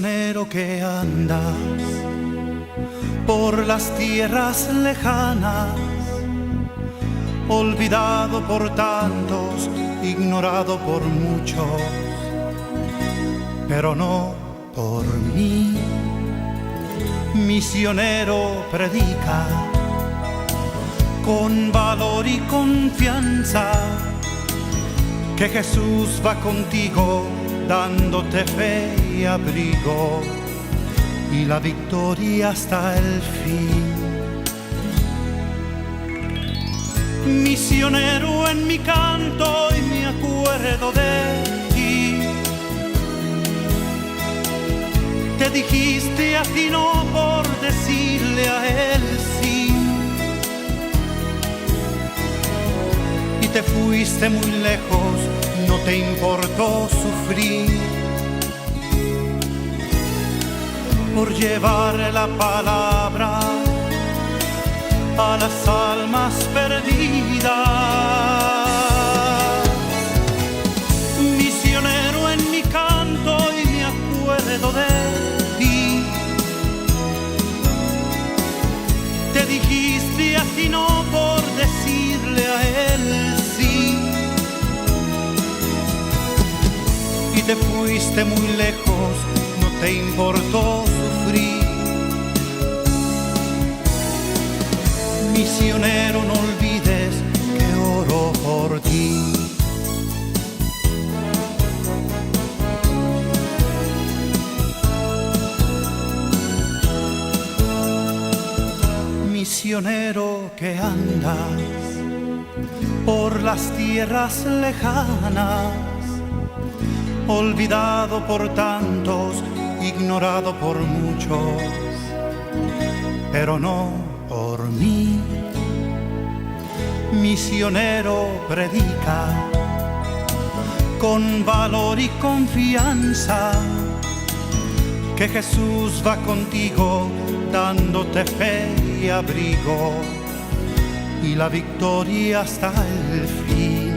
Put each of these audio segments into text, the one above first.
Misionero que andas por las tierras lejanas, olvidado por tantos, ignorado por muchos, pero no por mí. Misionero, predica con valor y confianza que Jesús va contigo, dándote fe y abrigo, y la victoria hasta el fin. Misionero, en mi canto y me acuerdo de ti. Te dijiste a ti no por decirle a él sí, y te fuiste muy lejos, no te importó sufrir por llevar la palabra a las almas perdidas. Misionero, en mi canto y me acuerdo de ti. Te dijiste a ti no por decirle a él sí, y te fuiste muy lejos, no te importó sufrir. Misionero, no olvides que oro por ti. Misionero que andas por las tierras lejanas, olvidado por tantos, ignorado por muchos, pero no por mí. Misionero, predica con valor y confianza que Jesús va contigo, dándote fe y abrigo, y la victoria hasta el fin.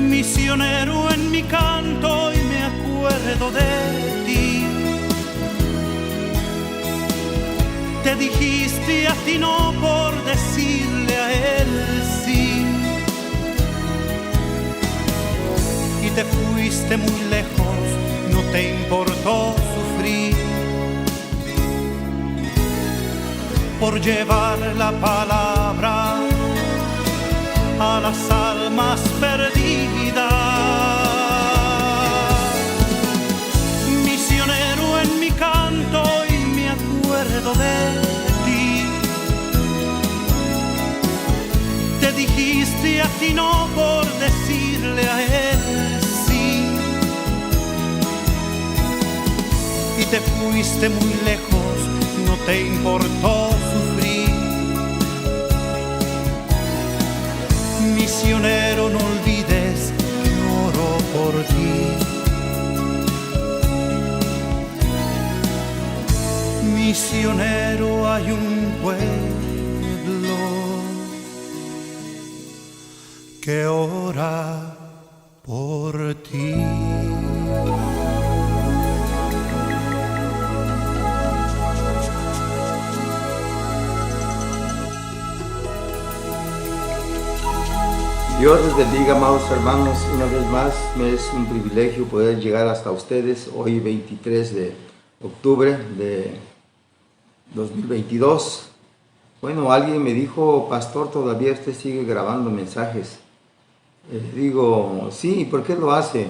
Misionero, en mi canto y me acuerdo de ti. Te dijiste a ti no por decirle a él sí, y te fuiste muy lejos, no te importó sufrir por llevar la palabra a las almas perdidas. Misionero, en mi canto y me acuerdo de ti. Te dijiste a ti no por decirle a él sí, y te fuiste muy lejos, no te importó sufrir. Misionero, no olvides que oro por ti. Misionero, hay un pueblo que ora por ti. Dios les bendiga, amados hermanos. Una vez más, me es un privilegio poder llegar hasta ustedes hoy 23 de octubre de 2022. Bueno, alguien me dijo: pastor, ¿todavía usted sigue grabando mensajes? Digo, sí. ¿Y por qué lo hace?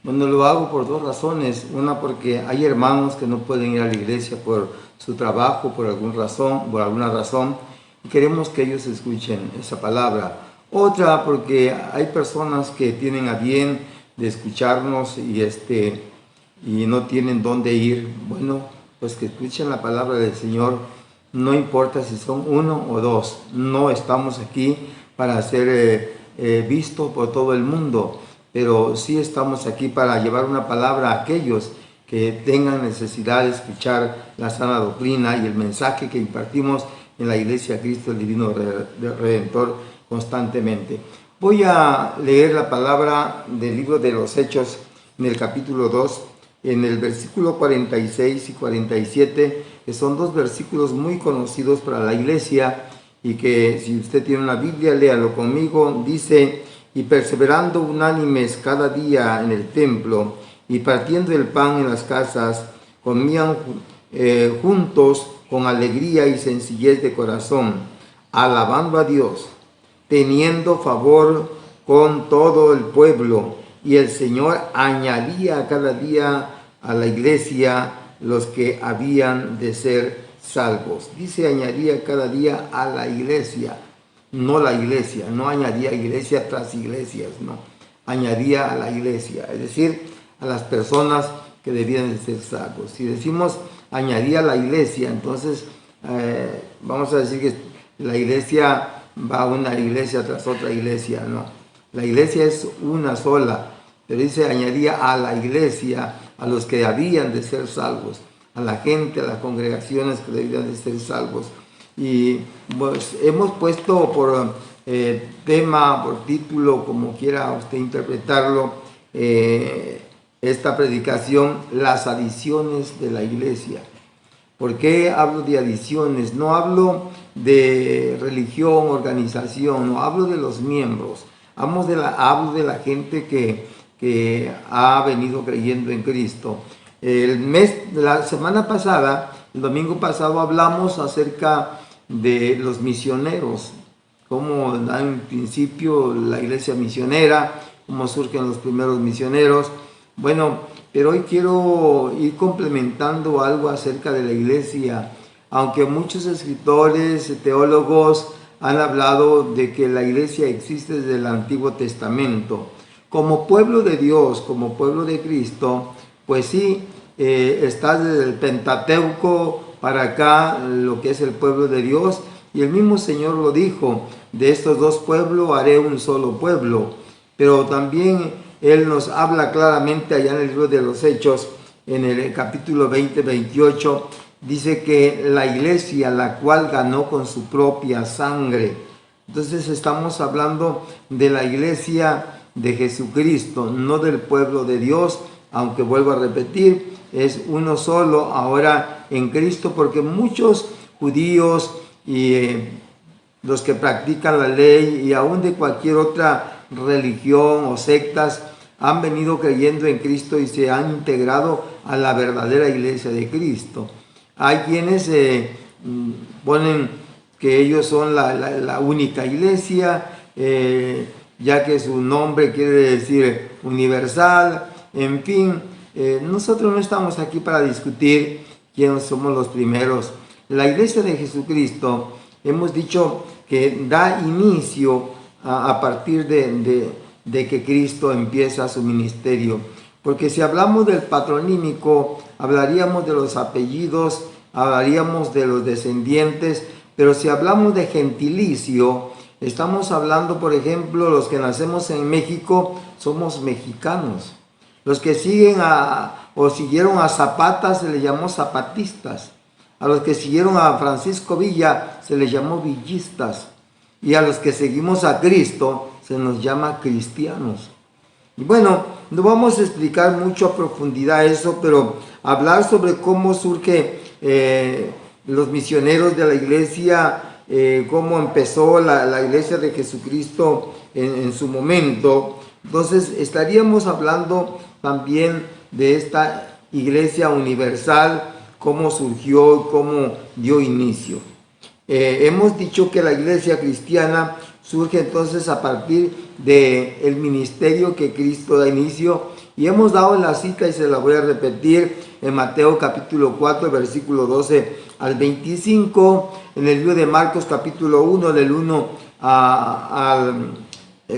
Bueno, lo hago por dos razones. Una, porque hay hermanos que no pueden ir a la iglesia por su trabajo, por alguna razón, y queremos que ellos escuchen esa palabra. Otra, porque hay personas que tienen a bien de escucharnos y no tienen dónde ir. Bueno, pues que escuchen la palabra del Señor, no importa si son uno o dos. No estamos aquí para ser vistos por todo el mundo, pero sí estamos aquí para llevar una palabra a aquellos que tengan necesidad de escuchar la sana doctrina y el mensaje que impartimos en la Iglesia Cristo el Divino Redentor constantemente. Voy a leer la palabra del libro de los Hechos, en el capítulo 2, en el versículo 46 y 47, que son dos versículos muy conocidos para la iglesia y que si usted tiene una Biblia, léalo conmigo. Dice: y perseverando unánimes cada día en el templo y partiendo el pan en las casas, comían juntos con alegría y sencillez de corazón, alabando a Dios, teniendo favor con todo el pueblo. Y el Señor añadía cada día a la iglesia los que habían de ser salvos. Dice añadía cada día a la iglesia, no la iglesia, no añadía iglesia tras iglesias, no. Añadía a la iglesia, es decir, a las personas que debían de ser salvos. Si decimos añadía a la iglesia, entonces vamos a decir que la iglesia va a una iglesia tras otra iglesia, no. La iglesia es una sola, pero dice añadía a la iglesia, a los que habían de ser salvos, a la gente, a las congregaciones que debían de ser salvos. Y pues hemos puesto por tema, por título, como quiera usted interpretarlo, esta predicación, las adiciones de la iglesia. ¿Por qué hablo de adiciones? No hablo de religión, organización, no hablo de los miembros, hablo de la gente que ha venido creyendo en Cristo. La semana pasada, el domingo pasado, hablamos acerca de los misioneros, cómo da en principio la iglesia misionera, cómo surgen los primeros misioneros. Bueno, pero hoy quiero ir complementando algo acerca de la iglesia, aunque muchos escritores, teólogos han hablado de que la iglesia existe desde el Antiguo Testamento. Como pueblo de Dios, como pueblo de Cristo, pues sí, está desde el Pentateuco para acá lo que es el pueblo de Dios, y el mismo Señor lo dijo: de estos dos pueblos haré un solo pueblo. Pero también Él nos habla claramente allá en el libro de los Hechos, en el capítulo 20-28, dice que la iglesia, la cual ganó con su propia sangre. Entonces estamos hablando de la iglesia de Jesucristo, no del pueblo de Dios, aunque vuelvo a repetir, es uno solo ahora en Cristo, porque muchos judíos y los que practican la ley y aún de cualquier otra religión o sectas han venido creyendo en Cristo y se han integrado a la verdadera iglesia de Cristo. Hay quienes ponen que ellos son la única iglesia, ya que su nombre quiere decir universal. En fin, nosotros no estamos aquí para discutir quiénes somos los primeros. La iglesia de Jesucristo, hemos dicho que da inicio a partir de que Cristo empieza su ministerio. Porque si hablamos del patronímico, hablaríamos de los apellidos, hablaríamos de los descendientes, pero si hablamos de gentilicio, estamos hablando, por ejemplo, los que nacemos en México, somos mexicanos. Los que siguen o siguieron a Zapata se les llamó zapatistas. A los que siguieron a Francisco Villa se les llamó villistas. Y a los que seguimos a Cristo se nos llama cristianos. Y bueno, no vamos a explicar mucho a profundidad eso, pero hablar sobre cómo surge los misioneros de la iglesia, cómo empezó la iglesia de Jesucristo en su momento. Entonces estaríamos hablando también de esta iglesia universal, cómo surgió, cómo dio inicio. Hemos dicho que la iglesia cristiana surge entonces a partir del ministerio que Cristo da inicio, y hemos dado la cita y se la voy a repetir en Mateo capítulo 4 versículo 12 al 25, en el libro de Marcos capítulo 1 del 1 al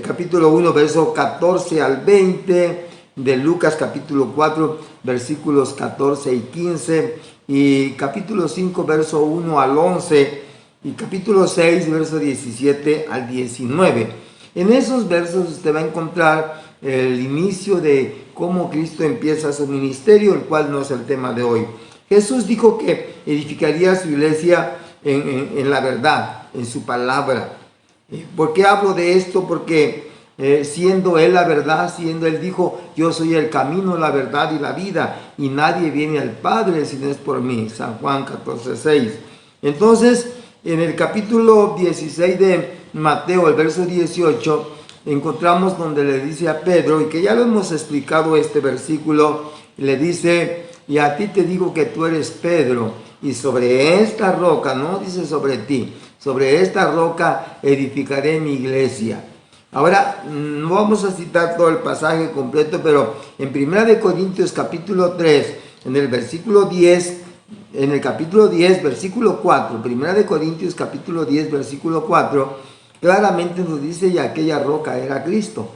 capítulo 1 verso 14 al 20, de Lucas capítulo 4 versículos 14 y 15, y capítulo 5 verso 1 al 11, y capítulo 6 verso 17 al 19. En esos versos usted va a encontrar el inicio de cómo Cristo empieza su ministerio, el cual no es el tema de hoy. Jesús dijo que edificaría su iglesia en la verdad, en su palabra. ¿Por qué hablo de esto? Porque siendo Él la verdad, siendo Él dijo, yo soy el camino, la verdad y la vida, y nadie viene al Padre si no es por mí. San Juan 14:6. Entonces, en el capítulo 16 de Mateo, el verso 18, encontramos donde le dice a Pedro, y que ya lo hemos explicado este versículo, le dice, y a ti te digo que tú eres Pedro, y sobre esta roca, no dice sobre ti, sobre esta roca edificaré mi iglesia. Ahora, no vamos a citar todo el pasaje completo, pero en 1 Corintios capítulo 3, en el versículo 10, en el capítulo 10, versículo 4, 1 Corintios capítulo 10, versículo 4, claramente nos dice, y aquella roca era Cristo,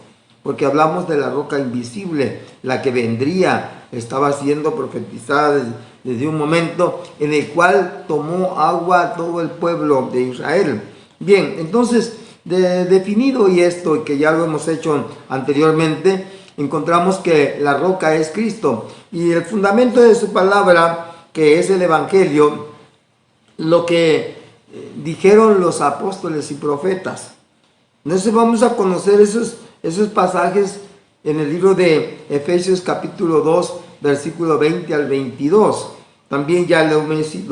porque hablamos de la roca invisible, la que vendría, estaba siendo profetizada desde un momento en el cual tomó agua todo el pueblo de Israel. Bien, entonces, definido y esto, y que ya lo hemos hecho anteriormente, encontramos que la roca es Cristo, y el fundamento de su palabra, que es el Evangelio, lo que dijeron los apóstoles y profetas. Entonces vamos a conocer esos pasajes en el libro de Efesios capítulo 2, versículo 20 al 22. También ya lo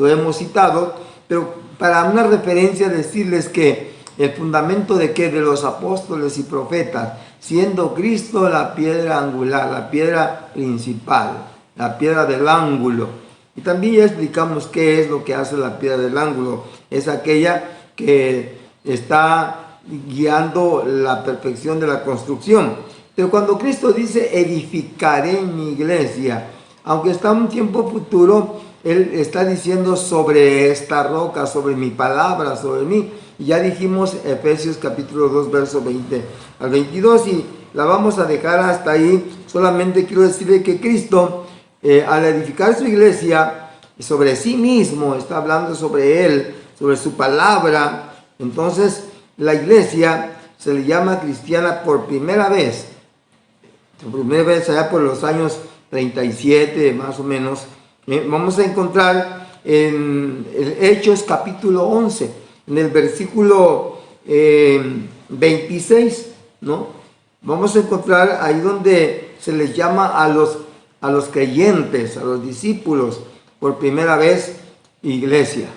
hemos citado, pero para una referencia decirles que el fundamento de qué, de los apóstoles y profetas, siendo Cristo la piedra angular, la piedra principal, la piedra del ángulo. Y también ya explicamos qué es lo que hace la piedra del ángulo. Es aquella que está guiando la perfección de la construcción. Pero cuando Cristo dice edificaré mi iglesia, aunque está un tiempo futuro, Él está diciendo sobre esta roca, sobre mi palabra, sobre mí. Y ya dijimos Efesios capítulo 2, verso 20 al 22, y la vamos a dejar hasta ahí. Solamente quiero decirle que Cristo, al edificar su iglesia sobre sí mismo, está hablando sobre Él, sobre su palabra. Entonces la iglesia se le llama cristiana por primera vez allá por los años 37 más o menos. Vamos a encontrar en Hechos capítulo 11, en el versículo 26, ¿no? Vamos a encontrar ahí donde se les llama a los creyentes, a los discípulos, por primera vez iglesia.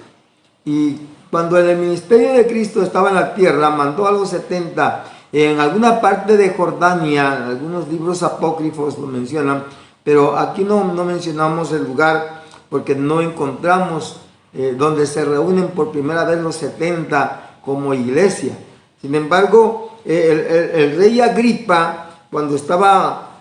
Y cuando en el ministerio de Cristo estaba en la tierra, mandó a los 70 en alguna parte de Jordania. Algunos libros apócrifos lo mencionan, pero aquí no mencionamos el lugar porque no encontramos donde se reúnen por primera vez los 70 como iglesia. Sin embargo, el rey Agripa, cuando estaba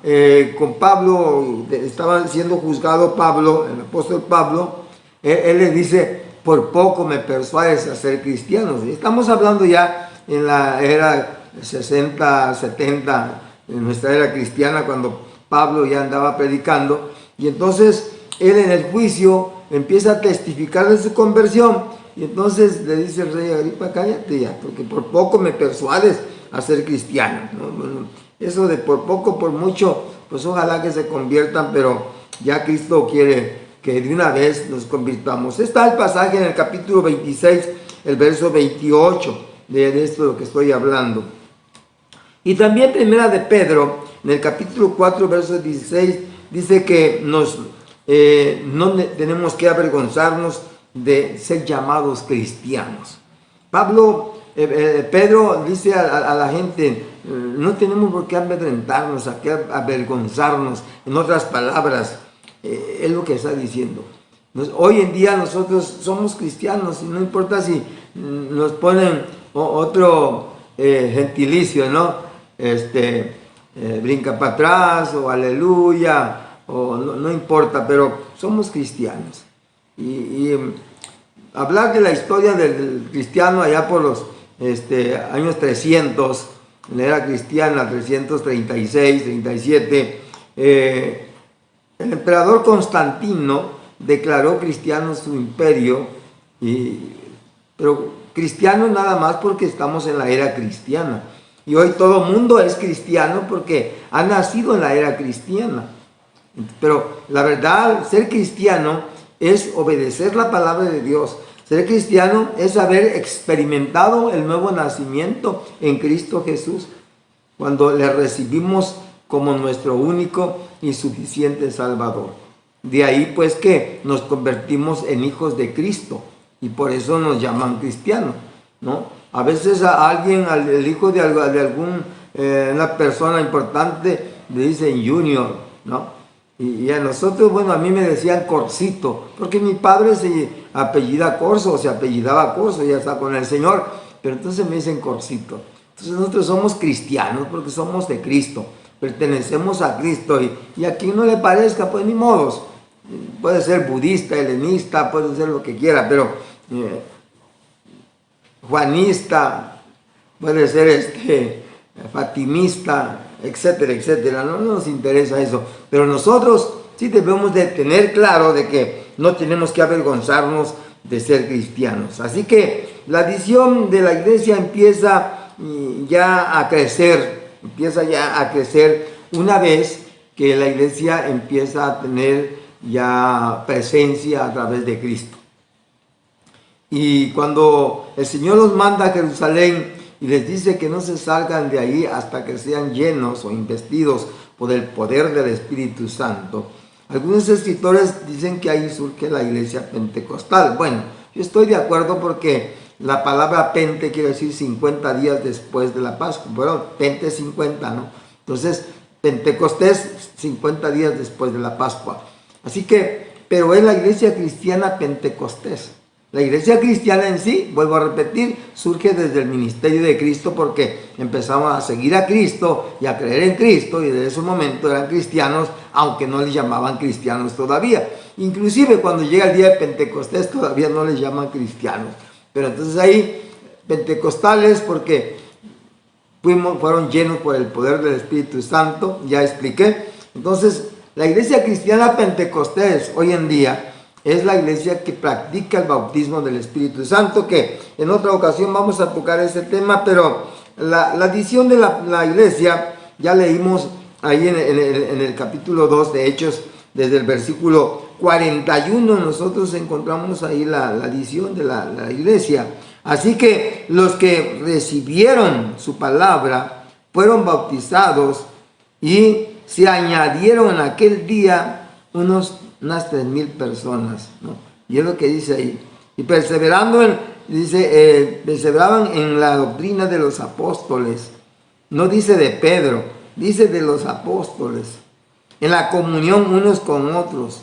con Pablo, estaba siendo juzgado Pablo, el apóstol Pablo, él le dice, por poco me persuades a ser cristianos. Estamos hablando ya en la era 60, 70, en nuestra era cristiana, cuando Pablo ya andaba predicando, y entonces él en el juicio empieza a testificar de su conversión, y entonces le dice el rey Agripa, cállate ya, porque por poco me persuades a ser cristiano, ¿no? Bueno, eso de por poco, por mucho, pues ojalá que se conviertan, pero ya Cristo quiere que de una vez nos convirtamos. Está el pasaje en el capítulo 26, el verso 28, de esto de lo que estoy hablando. Y también primera de Pedro, en el capítulo 4, verso 16, dice que no tenemos que avergonzarnos de ser llamados cristianos. Pedro dice a la gente, no tenemos por qué amedrentarnos, a qué avergonzarnos. En otras palabras, es lo que está diciendo. Hoy en día nosotros somos cristianos y no importa si nos ponen otro gentilicio, ¿no? Brinca para atrás o aleluya, o no importa, pero somos cristianos. Y hablar de la historia del cristiano allá por los años 300, en la era cristiana, 336, 37, el emperador Constantino declaró cristiano su imperio, pero cristiano nada más porque estamos en la era cristiana. Y hoy todo mundo es cristiano porque ha nacido en la era cristiana. Pero la verdad, ser cristiano es obedecer la palabra de Dios. Ser cristiano es haber experimentado el nuevo nacimiento en Cristo Jesús. cuando le recibimos como nuestro único y suficiente Salvador. De ahí pues que nos convertimos en hijos de Cristo y por eso nos llaman cristianos, ¿no? A veces a alguien, el hijo de una persona importante, le dicen Junior, ¿no? Y a nosotros, bueno, a mí me decían Corsito, porque mi padre se apellida Corso, se apellidaba Corso, ya está con el Señor, pero entonces me dicen Corsito. Entonces nosotros somos cristianos porque somos de Cristo, pertenecemos a Cristo y a quien no le parezca, pues ni modos. Puede ser budista, helenista, puede ser lo que quiera, pero juanista, puede ser fatimista, etcétera, etcétera. No nos interesa eso, pero nosotros sí debemos de tener claro de que no tenemos que avergonzarnos de ser cristianos. Así que la visión de la iglesia empieza ya a crecer, una vez que la iglesia empieza a tener ya presencia a través de Cristo. Y cuando el Señor los manda a Jerusalén y les dice que no se salgan de ahí hasta que sean llenos o investidos por el poder del Espíritu Santo, algunos escritores dicen que ahí surge la iglesia pentecostal. Bueno, yo estoy de acuerdo porque la palabra pente quiere decir 50 días después de la Pascua. Bueno, pente 50, ¿no? Entonces, Pentecostés 50 días después de la Pascua. Así que, pero es la iglesia cristiana Pentecostés. La iglesia cristiana en sí, vuelvo a repetir, surge desde el ministerio de Cristo porque empezamos a seguir a Cristo y a creer en Cristo y desde ese momento eran cristianos, aunque no les llamaban cristianos todavía. Inclusive cuando llega el día de Pentecostés todavía no les llaman cristianos. Pero entonces ahí, pentecostales porque fueron llenos por el poder del Espíritu Santo, ya expliqué. Entonces, la iglesia cristiana Pentecostés hoy en día es la iglesia que practica el bautismo del Espíritu Santo, que en otra ocasión vamos a tocar ese tema, pero la visión de la iglesia, ya leímos ahí en el capítulo 2 de Hechos, desde el versículo 41, nosotros encontramos ahí la visión de la iglesia. Así que los que recibieron su palabra fueron bautizados y se añadieron en aquel día unas 3,000 personas, ¿no? Y es lo que dice ahí. Y perseveraban en la doctrina de los apóstoles. No dice de Pedro, dice de los apóstoles. En la comunión unos con otros.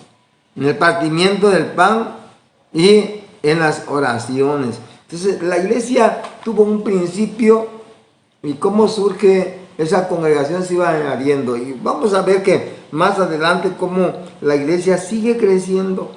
En el partimiento del pan y en las oraciones. Entonces la iglesia tuvo un principio y cómo surge esa congregación se iba añadiendo. Y vamos a ver que más adelante cómo la iglesia sigue creciendo.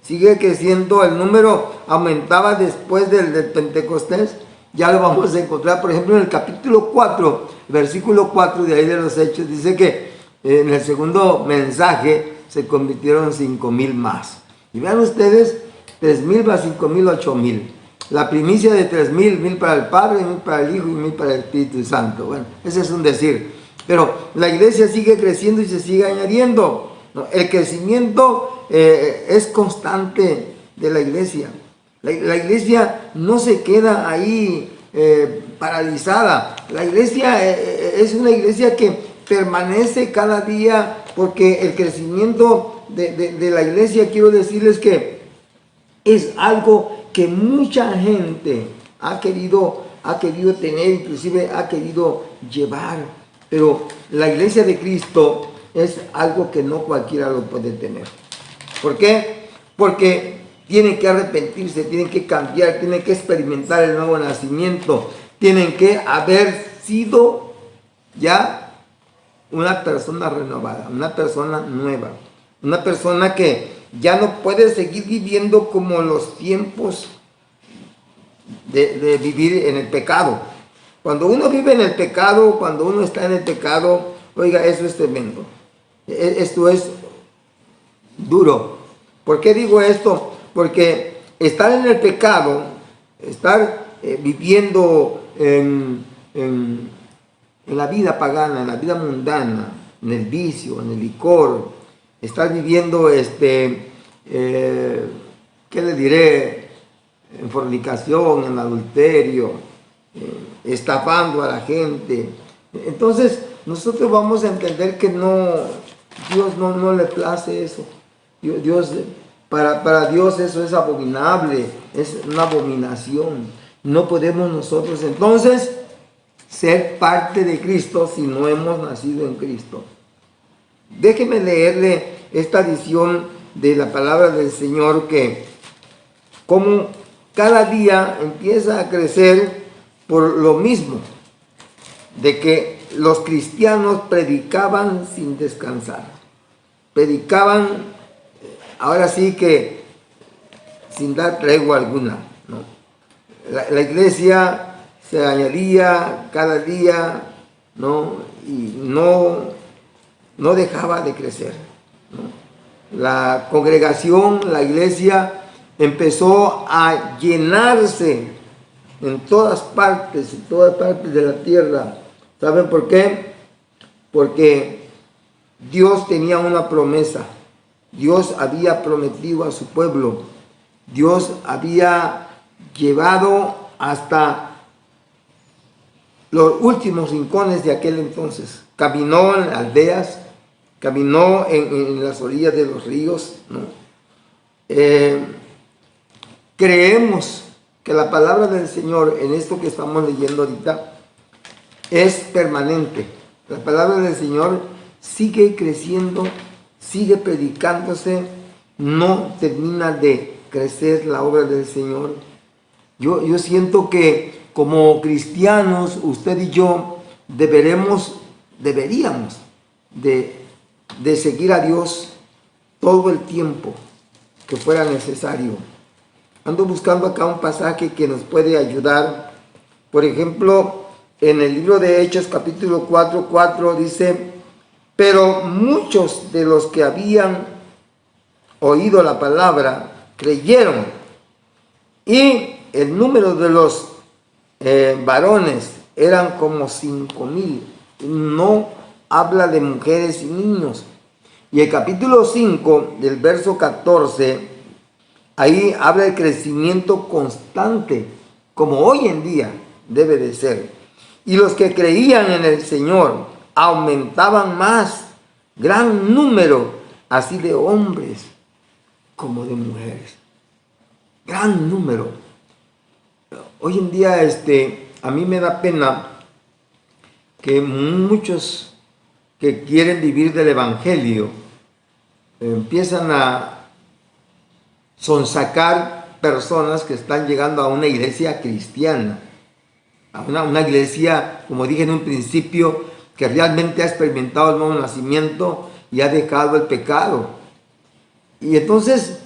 El número aumentaba después del Pentecostés. Ya lo vamos a encontrar, por ejemplo, en el capítulo 4, versículo 4 de ahí de los Hechos, dice que en el segundo mensaje se convirtieron 5,000 más. Y vean ustedes, 3,000 más 5,000, 8,000. La primicia de 3,000, 1,000 para el Padre, 1,000 para el Hijo y 1,000 para el Espíritu Santo. Bueno, ese es un decir. Pero la iglesia sigue creciendo y se sigue añadiendo, ¿no? El crecimiento es constante de la iglesia. La iglesia no se queda ahí paralizada. La iglesia es una iglesia que permanece cada día porque el crecimiento de la iglesia, quiero decirles que es algo que mucha gente ha querido tener, inclusive ha querido llevar. Pero la iglesia de Cristo es algo que no cualquiera lo puede tener. ¿Por qué? Porque tienen que arrepentirse, tienen que cambiar, tienen que experimentar el nuevo nacimiento, tienen que haber sido ya una persona renovada, una persona nueva, una persona que ya no puede seguir viviendo como los tiempos de vivir en el pecado. Cuando uno vive en el pecado, cuando uno está en el pecado, oiga, eso es tremendo. Esto es duro. ¿Por qué digo esto? Porque estar en el pecado, estar viviendo en la vida pagana, en la vida mundana, en el vicio, en el licor, estar viviendo, ¿qué le diré? En fornicación, en adulterio, estafando a la gente, Entonces, nosotros vamos a entender que Dios no le place eso. Dios, para Dios eso es abominable, es una abominación. No podemos nosotros entonces ser parte de Cristo si no hemos nacido en Cristo. Déjeme leerle esta edición de la palabra del Señor, que como cada día empieza a crecer por lo mismo, de que los cristianos predicaban sin descansar. Predicaban, ahora sí que sin dar tregua alguna, ¿no? La iglesia se añadía cada día, ¿no? Y no dejaba de crecer, ¿no? La congregación, la iglesia empezó a llenarse en todas partes de la tierra. ¿Saben por qué? Porque Dios tenía una promesa. Dios había prometido a su pueblo. Dios había llevado hasta los últimos rincones de aquel entonces. Caminó en aldeas, caminó en las orillas de los ríos, ¿no? Creemos que la palabra del Señor en esto que estamos leyendo ahorita es permanente. La palabra del Señor sigue creciendo, sigue predicándose, no termina de crecer la obra del Señor. Yo siento que como cristianos, usted y yo deberíamos de seguir a Dios todo el tiempo que fuera necesario. Ando buscando acá un pasaje que nos puede ayudar. Por ejemplo, en el libro de Hechos capítulo 4:4 dice: pero muchos de los que habían oído la palabra creyeron, y el número de los varones eran como 5,000. No habla de mujeres y niños. Y el capítulo 5 del verso 14, ahí habla del crecimiento constante, como hoy en día debe de ser. Y los que creían en el Señor aumentaban más, gran número, así de hombres como de mujeres. Gran número. Hoy en día a mí me da pena que muchos que quieren vivir del Evangelio empiezan a sonsacar personas que están llegando a una iglesia cristiana, a una iglesia, como dije en un principio, que realmente ha experimentado el nuevo nacimiento y ha dejado el pecado. Y entonces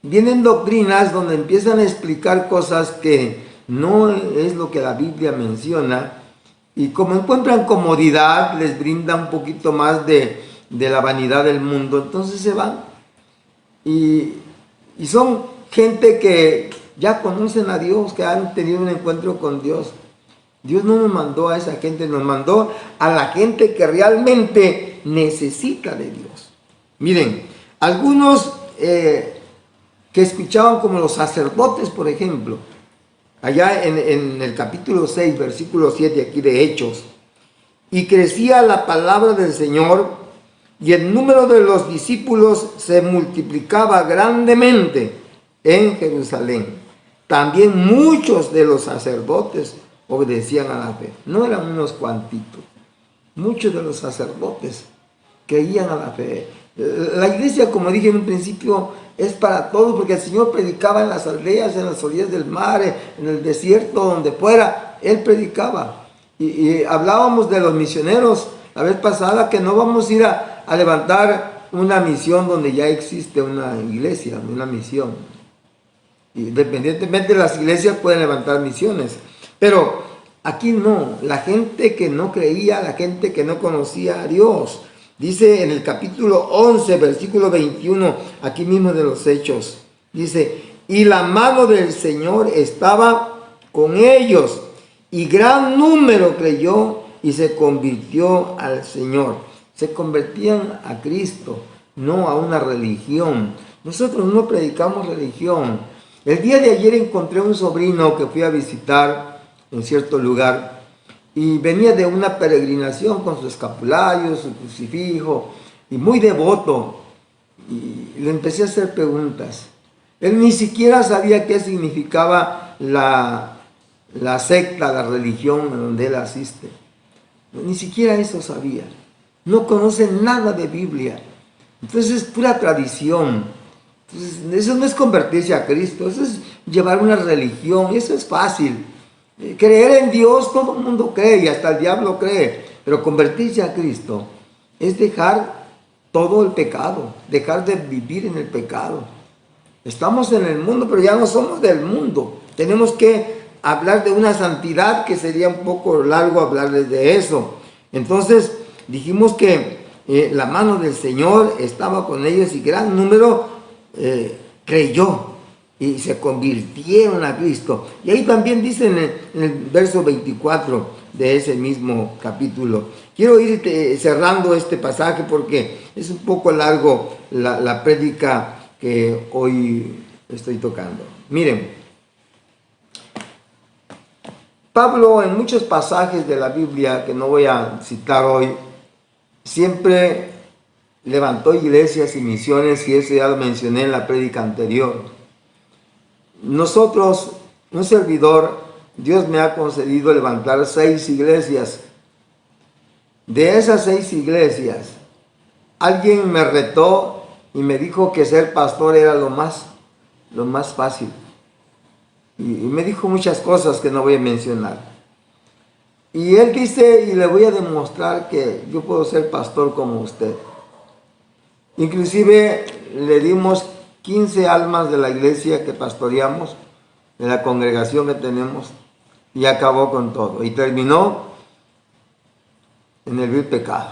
vienen doctrinas donde empiezan a explicar cosas que no es lo que la Biblia menciona, y como encuentran comodidad, les brinda un poquito más de la vanidad del mundo, entonces se van. Y son gente que ya conocen a Dios, que han tenido un encuentro con Dios. Dios no nos mandó a esa gente, nos mandó a la gente que realmente necesita de Dios. Miren, algunos que escuchaban como los sacerdotes, por ejemplo, allá en el capítulo 6, versículo 7 aquí de Hechos: y crecía la palabra del Señor, y el número de los discípulos se multiplicaba grandemente en Jerusalén. También muchos de los sacerdotes obedecían a la fe. No eran unos cuantitos. Muchos de los sacerdotes creían a la fe. La iglesia, como dije en un principio, es para todos, porque el Señor predicaba en las aldeas, en las orillas del mar, en el desierto, donde fuera. Él predicaba. Y hablábamos de los misioneros la vez pasada, que no vamos a ir a levantar una misión donde ya existe una iglesia, una misión. Independientemente de las iglesias pueden levantar misiones, pero aquí no. La gente que no creía, la gente que no conocía a Dios, dice en el capítulo 11, versículo 21, aquí mismo de los Hechos, dice: y la mano del Señor estaba con ellos, y gran número creyó y se convirtió al Señor. Se convertían a Cristo, no a una religión. Nosotros no predicamos religión. El día de ayer encontré un sobrino que fui a visitar en cierto lugar, y venía de una peregrinación con su escapulario, su crucifijo, y muy devoto. Y le empecé a hacer preguntas. Él ni siquiera sabía qué significaba la secta, la religión en donde él asiste. Ni siquiera eso sabía. No conoce nada de Biblia. Entonces es pura tradición. Entonces, eso no es convertirse a Cristo, eso es llevar una religión, eso es fácil. Creer en Dios, todo el mundo cree y hasta el diablo cree, pero convertirse a Cristo es dejar todo el pecado, dejar de vivir en el pecado. Estamos en el mundo, pero ya no somos del mundo. Tenemos que hablar de una santidad que sería un poco largo hablarles de eso. Entonces dijimos que la mano del Señor estaba con ellos y gran número creyó y se convirtieron a Cristo. Y ahí también dice en el verso 24 de ese mismo capítulo. Quiero ir cerrando este pasaje porque es un poco largo la prédica que hoy estoy tocando. Miren, Pablo en muchos pasajes de la Biblia que no voy a citar hoy, siempre levantó iglesias y misiones, y eso ya lo mencioné en la prédica anterior. Nosotros, un servidor, Dios me ha concedido levantar 6 iglesias. De esas 6 iglesias, alguien me retó y me dijo que ser pastor era lo más fácil. Y me dijo muchas cosas que no voy a mencionar. Y él dice, y le voy a demostrar que yo puedo ser pastor como usted. Inclusive le dimos 15 almas de la iglesia que pastoreamos, de la congregación que tenemos, y acabó con todo. Y terminó en el vil pecado.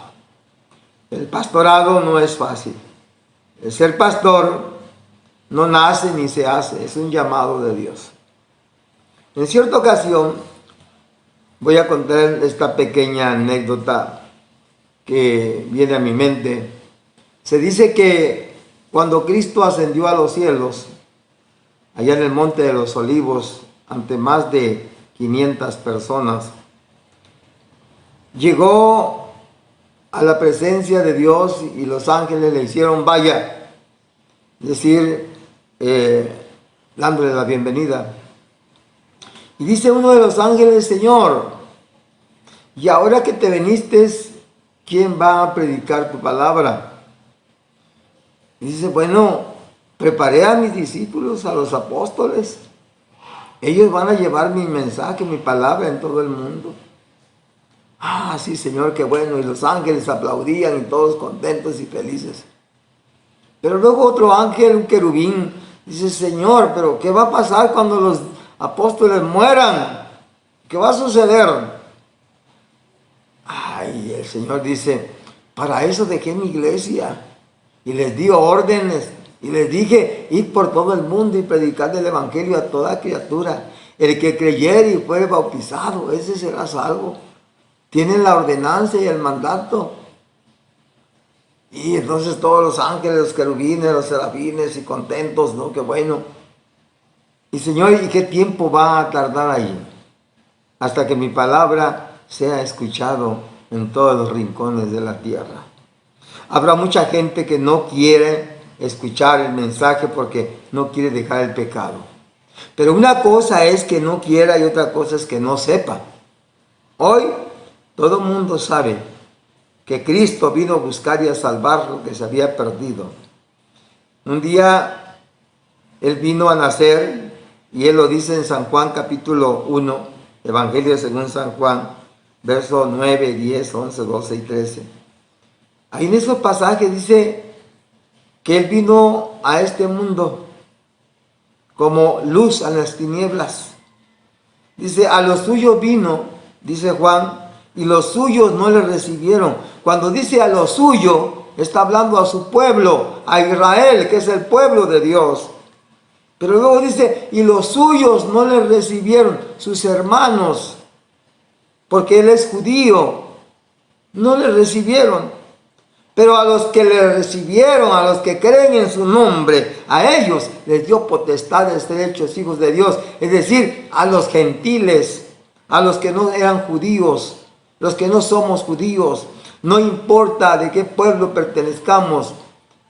El pastorado no es fácil. El ser pastor no nace ni se hace, es un llamado de Dios. En cierta ocasión, voy a contar esta pequeña anécdota que viene a mi mente. Se dice que cuando Cristo ascendió a los cielos, allá en el Monte de los Olivos, ante más de 500 personas, llegó a la presencia de Dios y los ángeles le hicieron vaya, es decir, dándole la bienvenida. Y dice uno de los ángeles, Señor, y ahora que te viniste, ¿quién va a predicar tu palabra? Y dice, bueno, preparé a mis discípulos, a los apóstoles. Ellos van a llevar mi mensaje, mi palabra en todo el mundo. Ah, sí, Señor, qué bueno. Y los ángeles aplaudían y todos contentos y felices. Pero luego otro ángel, un querubín, dice, Señor, pero ¿qué va a pasar cuando los apóstoles mueran? ¿Qué va a suceder? Ay, el Señor dice, para eso dejé mi iglesia y les di órdenes y les dije, id por todo el mundo y predicad el evangelio a toda criatura. El que creyere y fuere bautizado, ese será salvo. Tienen la ordenanza y el mandato. Y entonces todos los ángeles, los querubines, los serafines y contentos, ¿no? Qué bueno. Y Señor, ¿y qué tiempo va a tardar ahí? Hasta que mi palabra sea escuchado en todos los rincones de la tierra. Habrá mucha gente que no quiere escuchar el mensaje porque no quiere dejar el pecado. Pero una cosa es que no quiera y otra cosa es que no sepa. Hoy todo el mundo sabe que Cristo vino a buscar y a salvar lo que se había perdido. Un día Él vino a nacer, y Él lo dice en San Juan capítulo 1, Evangelio según San Juan, versos 9, 10, 11, 12 y 13. Ahí en esos pasajes dice que Él vino a este mundo como luz a las tinieblas. Dice, a los suyos vino, dice Juan, y los suyos no le recibieron. Cuando dice a lo suyo, está hablando a su pueblo, a Israel, que es el pueblo de Dios. Pero luego dice, y los suyos no le recibieron, sus hermanos, porque Él es judío, no le recibieron. Pero a los que le recibieron, a los que creen en su nombre, a ellos les dio potestad de ser hechos hijos de Dios. Es decir, a los gentiles, a los que no eran judíos, los que no somos judíos, no importa de qué pueblo pertenezcamos,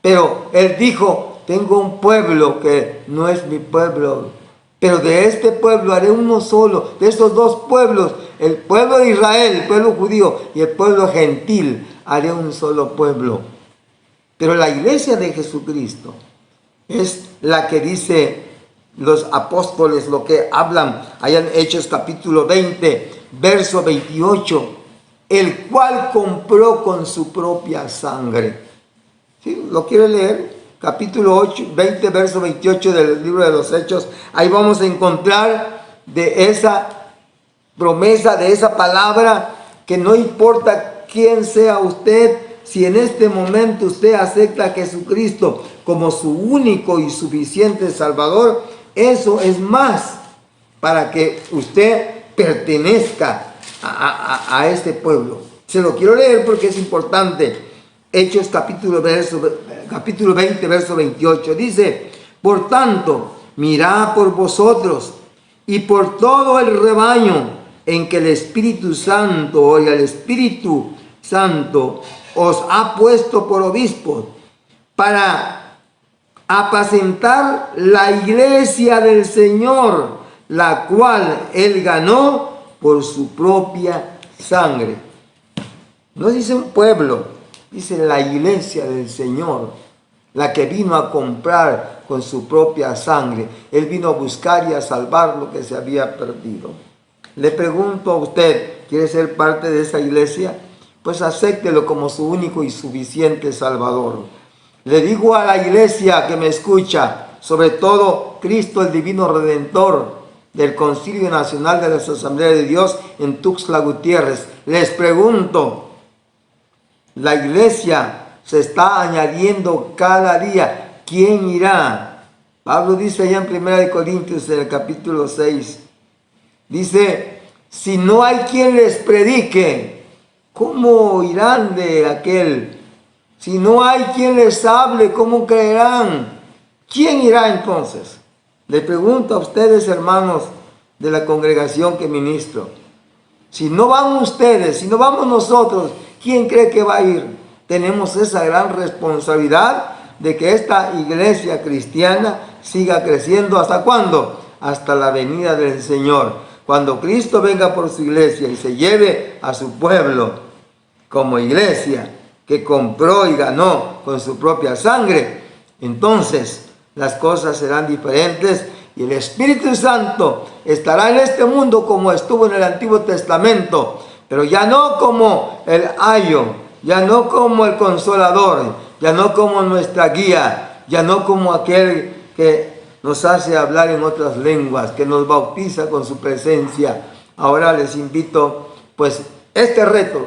pero Él dijo, tengo un pueblo que no es mi pueblo, pero de este pueblo haré uno solo, de estos dos pueblos, el pueblo de Israel, el pueblo judío y el pueblo gentil, haré un solo pueblo. Pero la iglesia de Jesucristo es la que dice los apóstoles, lo que hablan allá en Hechos capítulo 20, verso 28, el cual compró con su propia sangre. ¿Sí? ¿Lo quiere leer? Capítulo 20, verso 28 del libro de los Hechos. Ahí vamos a encontrar de esa promesa, de esa palabra, que no importa quién sea usted, si en este momento usted acepta a Jesucristo como su único y suficiente Salvador, eso es más para que usted pertenezca a este pueblo. Se lo quiero leer porque es importante. Hechos capítulo 20, verso 28. Dice, por tanto, mirad por vosotros y por todo el rebaño en que el Espíritu Santo, oiga, el Espíritu Santo os ha puesto por obispos para apacentar la iglesia del Señor, la cual Él ganó por su propia sangre. No dice un pueblo, dice la iglesia del Señor, la que vino a comprar con su propia sangre. Él vino a buscar y a salvar lo que se había perdido. Le pregunto a usted, ¿quiere ser parte de esa iglesia? Pues acéptelo como su único y suficiente Salvador. Le digo a la iglesia que me escucha, sobre todo Cristo el Divino Redentor del Concilio Nacional de las Asambleas de Dios en Tuxtla Gutiérrez, les pregunto, la iglesia se está añadiendo cada día. ¿Quién irá? Pablo dice allá en 1 Corintios, en el capítulo 6, dice, si no hay quien les predique, ¿cómo irán de aquel? Si no hay quien les hable, ¿cómo creerán? ¿Quién irá entonces? Le pregunto a ustedes, hermanos de la congregación que ministro. Si no van ustedes, si no vamos nosotros, ¿quién cree que va a ir? Tenemos esa gran responsabilidad de que esta iglesia cristiana siga creciendo. ¿Hasta cuándo? Hasta la venida del Señor. Cuando Cristo venga por su iglesia y se lleve a su pueblo como iglesia que compró y ganó con su propia sangre, entonces las cosas serán diferentes y el Espíritu Santo estará en este mundo como estuvo en el Antiguo Testamento, pero ya no como el ayo, ya no como el consolador, ya no como nuestra guía, ya no como aquel que nos hace hablar en otras lenguas, que nos bautiza con su presencia. Ahora les invito, pues, este reto,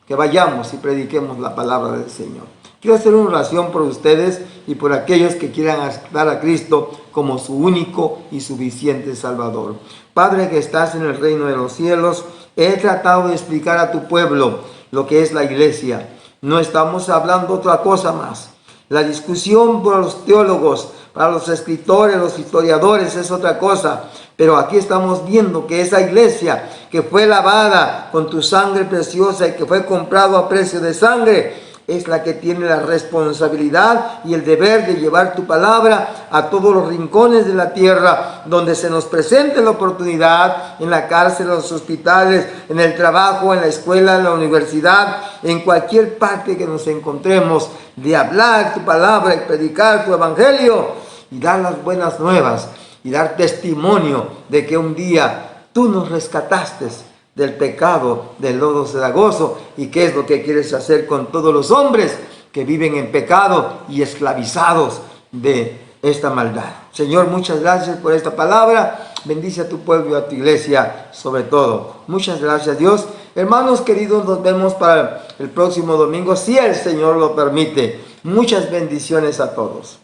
que vayamos y prediquemos la palabra del Señor. Quiero hacer una oración por ustedes y por aquellos que quieran aceptar a Cristo como su único y suficiente Salvador. Padre que estás en el reino de los cielos, he tratado de explicar a tu pueblo lo que es la iglesia. No estamos hablando otra cosa más. La discusión por los teólogos, para los escritores, los historiadores es otra cosa. Pero aquí estamos viendo que esa iglesia que fue lavada con tu sangre preciosa y que fue comprado a precio de sangre, es la que tiene la responsabilidad y el deber de llevar tu palabra a todos los rincones de la tierra donde se nos presente la oportunidad, en la cárcel, en los hospitales, en el trabajo, en la escuela, en la universidad, en cualquier parte que nos encontremos, de hablar tu palabra y predicar tu evangelio y dar las buenas nuevas y dar testimonio de que un día tú nos rescataste del pecado, del lodo cenagoso, y qué es lo que quieres hacer con todos los hombres que viven en pecado y esclavizados de esta maldad. Señor, muchas gracias por esta palabra. Bendice a tu pueblo y a tu iglesia sobre todo. Muchas gracias, Dios. Hermanos queridos, nos vemos para el próximo domingo, si el Señor lo permite. Muchas bendiciones a todos.